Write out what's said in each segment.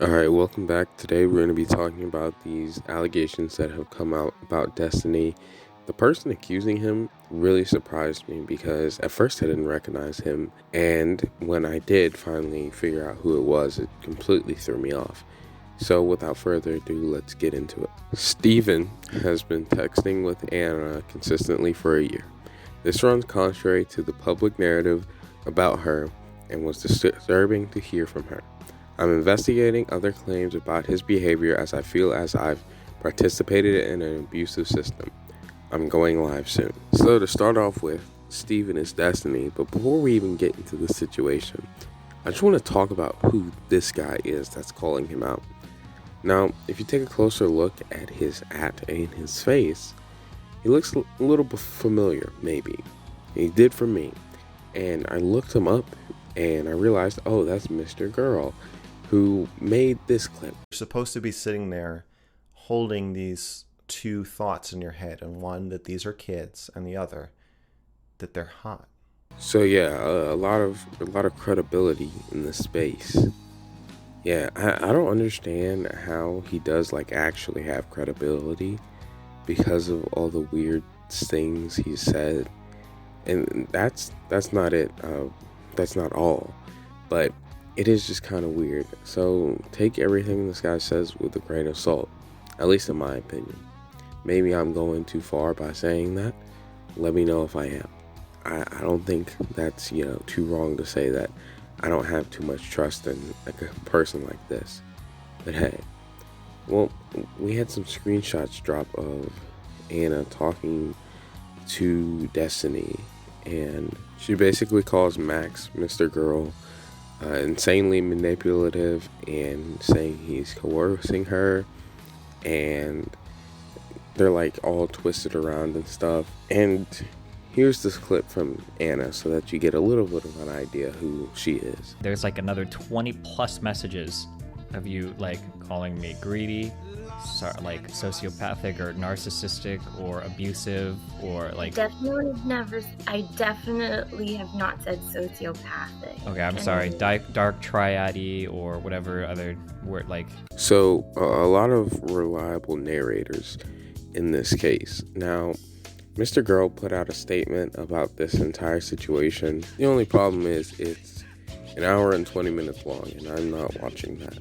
All right, welcome back. Today we're going to be talking about these allegations that have come out about Destiny. The person accusing him really surprised me because at first I didn't recognize him, and when I did finally figure out who it was, it completely threw me off. So without further ado, let's get into it. Steven has been texting with Anna consistently for a year. This runs contrary to the public narrative about her and was disturbing to hear from her. I'm investigating other claims about his behavior as I feel as I've participated in an abusive system. I'm going live soon. So to start off with, Steven is Destiny, but before we even get into the situation, I just want to talk about who this guy is that's calling him out. Now, if you take a closer look at his and his face, he looks a little bit familiar, maybe. He did for me. And I looked him up and I realized, oh, that's Mr. Girl who made this clip. You're supposed to be sitting there holding these two thoughts in your head, and one that these are kids and the other that they're hot. So yeah, a lot of credibility in this space. Yeah, I don't understand how he does like actually have credibility because of all the weird things he said, and that's not it. That's not all, but it is just kind of weird. So take everything this guy says with a grain of salt, at least in my opinion. Maybe I'm going too far by saying that. Let me know if I am. I don't think that's too wrong to say that I don't have too much trust in like a person like this. But hey, well, we had some screenshots drop of Anna talking to Destiny, and she basically calls Max Mr. Girl insanely manipulative and saying he's coercing her, and they're like all twisted around and stuff. And here's this clip from Anna so that you get a little bit of an idea who she is. There's like another 20 plus messages of you like calling me greedy, like sociopathic or narcissistic or abusive or like. I definitely have not said sociopathic. Okay, I'm sorry, dark triad or whatever other word like. So a lot of reliable narrators in this case. Now, Mr. Girl put out a statement about this entire situation. The only problem is it's an hour and 20 minutes long, and I'm not watching that.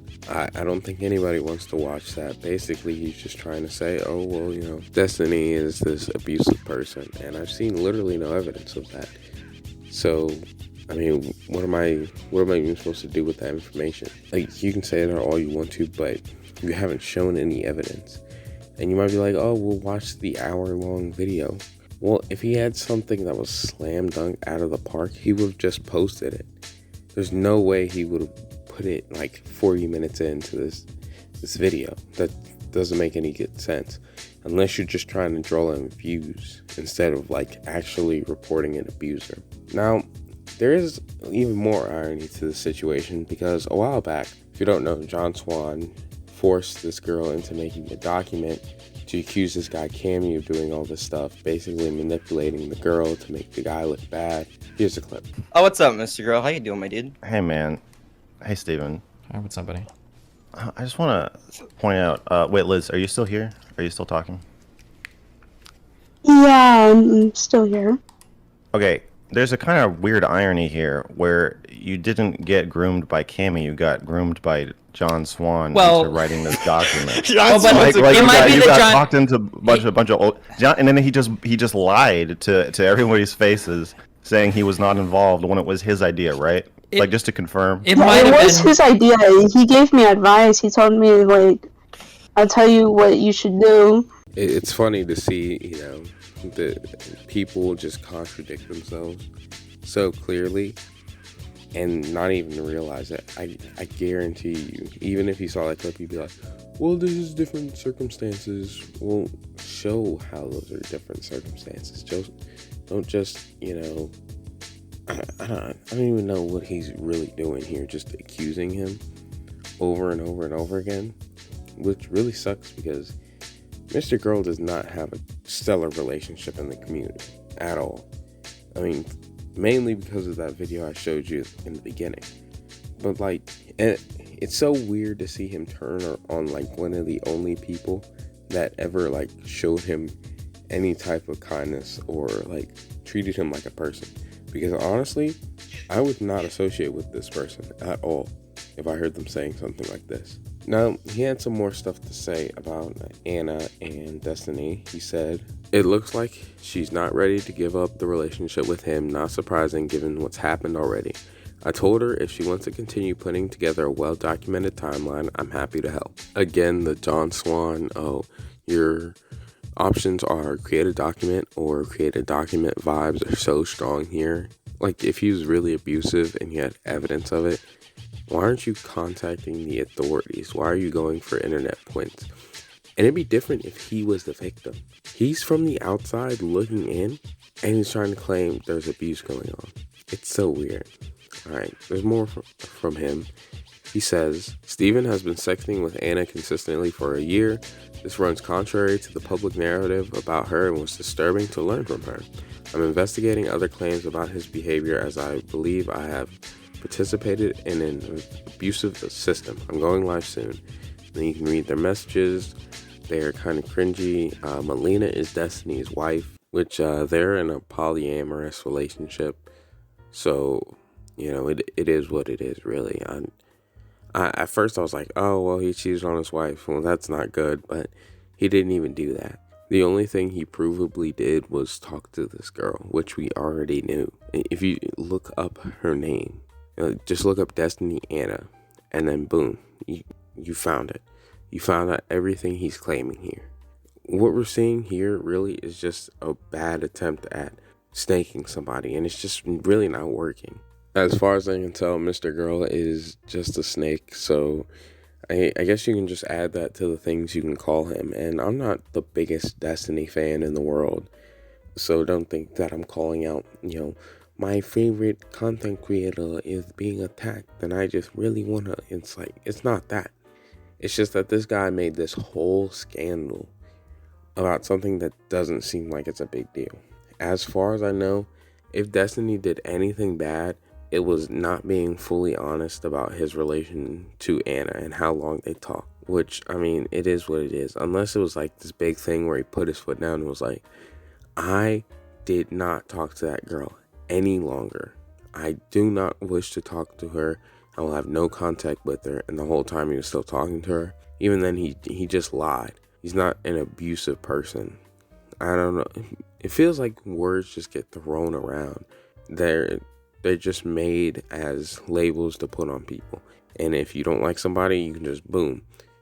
I don't think anybody wants to watch that. Basically, he's just trying to say, oh, well, Destiny is this abusive person, and I've seen literally no evidence of that. So, I mean, what am I even supposed to do with that information? Like, you can say that all you want to, but you haven't shown any evidence. And you might be like, oh, we'll watch the hour-long video. Well, if he had something that was slam dunk out of the park, he would have just posted it. There's no way he would have put it like 40 minutes into this video. That doesn't make any good sense. Unless you're just trying to draw in views instead of like actually reporting an abuser. Now, there is even more irony to the situation because a while back, if you don't know, John Swan forced this girl into making a document to accuse this guy Cammy of doing all this stuff, basically manipulating the girl to make the guy look bad. Here's a clip. Oh, what's up, Mr. Girl? How you doing, my dude? Hey, man. Hey, Steven. Hi, what's up, buddy? I just want to point out. Wait, Liz, are you still here? Are you still talking? Yeah, I'm still here. Okay, there's a kind of weird irony here where you didn't get groomed by Cammy, you got groomed by John Swan into writing this document. You got talked into a bunch of old John, and then he just lied to everybody's faces, saying he was not involved when it was his idea, right? Like, just to confirm. It was his idea. He gave me advice. He told me, like, I'll tell you what you should do. It's funny to see, the people just contradict themselves so clearly and not even realize it. I guarantee you, even if you saw that clip, you'd be like, well, this is different circumstances. Well, show how those are different circumstances. Don't just, I don't even know what he's really doing here, just accusing him over and over and over again, which really sucks because Mr. Girl does not have a stellar relationship in the community at all. I mean, mainly because of that video I showed you in the beginning. But like, and it's so weird to see him turn on like one of the only people that ever like showed him any type of kindness or like treated him like a person. Because honestly, I would not associate with this person at all if I heard them saying something like this. Now, he had some more stuff to say about Anna and Destiny. He said, "It looks like she's not ready to give up the relationship with him. Not surprising given what's happened already. I told her if she wants to continue putting together a well-documented timeline, I'm happy to help." Again, the John Swan, your options are create a document or create a document vibes are so strong here. Like, if he was really abusive and you had evidence of it, why aren't you contacting the authorities? Why are you going for internet points? And it'd be different if he was the victim. He's from the outside looking in, and he's trying to claim there's abuse going on. It's so weird. All right, there's more from him. He says, "Steven has been sexting with Anna consistently for a year. This runs contrary to the public narrative about her and was disturbing to learn from her. I'm investigating other claims about his behavior as I believe I have participated in an abusive system. I'm going live soon." Then you can read their messages. They're kind of cringy. Melina is Destiny's wife, which they're in a polyamorous relationship. So, it is what it is, really. At first I was like, oh, well, he cheated on his wife. Well, that's not good, but he didn't even do that. The only thing he provably did was talk to this girl, which we already knew. If you look up her name, just look up Destiny Anna, and then boom, you found it. You found out everything he's claiming here. What we're seeing here really is just a bad attempt at snaking somebody, and it's just really not working. As far as I can tell, Mr. Girl is just a snake, so I guess you can just add that to the things you can call him. And I'm not the biggest Destiny fan in the world, so don't think that I'm calling out, my favorite content creator is being attacked and I just really want to. It's like, it's not that. It's just that this guy made this whole scandal about something that doesn't seem like it's a big deal. As far as I know, if Destiny did anything bad, it was not being fully honest about his relation to Anna and how long they talked. Which, I mean, it is what it is. Unless it was like this big thing where he put his foot down and was like, I did not talk to that girl any longer. I do not wish to talk to her. I will have no contact with her. And the whole time he was still talking to her. Even then, he just lied. He's not an abusive person. I don't know. It feels like words just get thrown around. They're just made as labels to put on people. And if you don't like somebody, you can just, boom,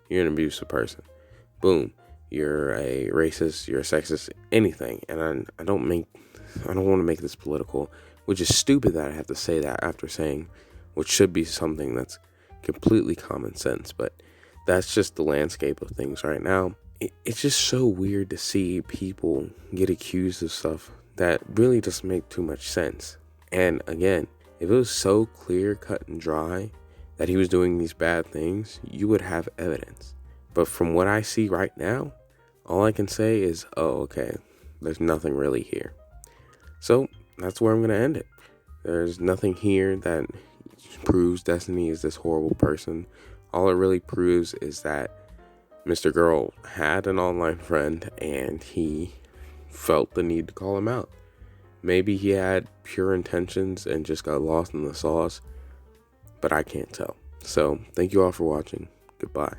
you're an abusive person. Boom, you're a racist, you're a sexist, anything. And I don't want to make this political, which is stupid that I have to say that after saying what should be something that's completely common sense. But that's just the landscape of things right now. It's just so weird to see people get accused of stuff that really doesn't make too much sense. And again, if it was so clear, cut and dry that he was doing these bad things, you would have evidence. But from what I see right now, all I can say is, oh, okay, there's nothing really here. So that's where I'm going to end it. There's nothing here that proves Destiny is this horrible person. All it really proves is that Mr. Girl had an online friend and he felt the need to call him out. Maybe he had pure intentions and just got lost in the sauce, but I can't tell. So thank you all for watching. Goodbye.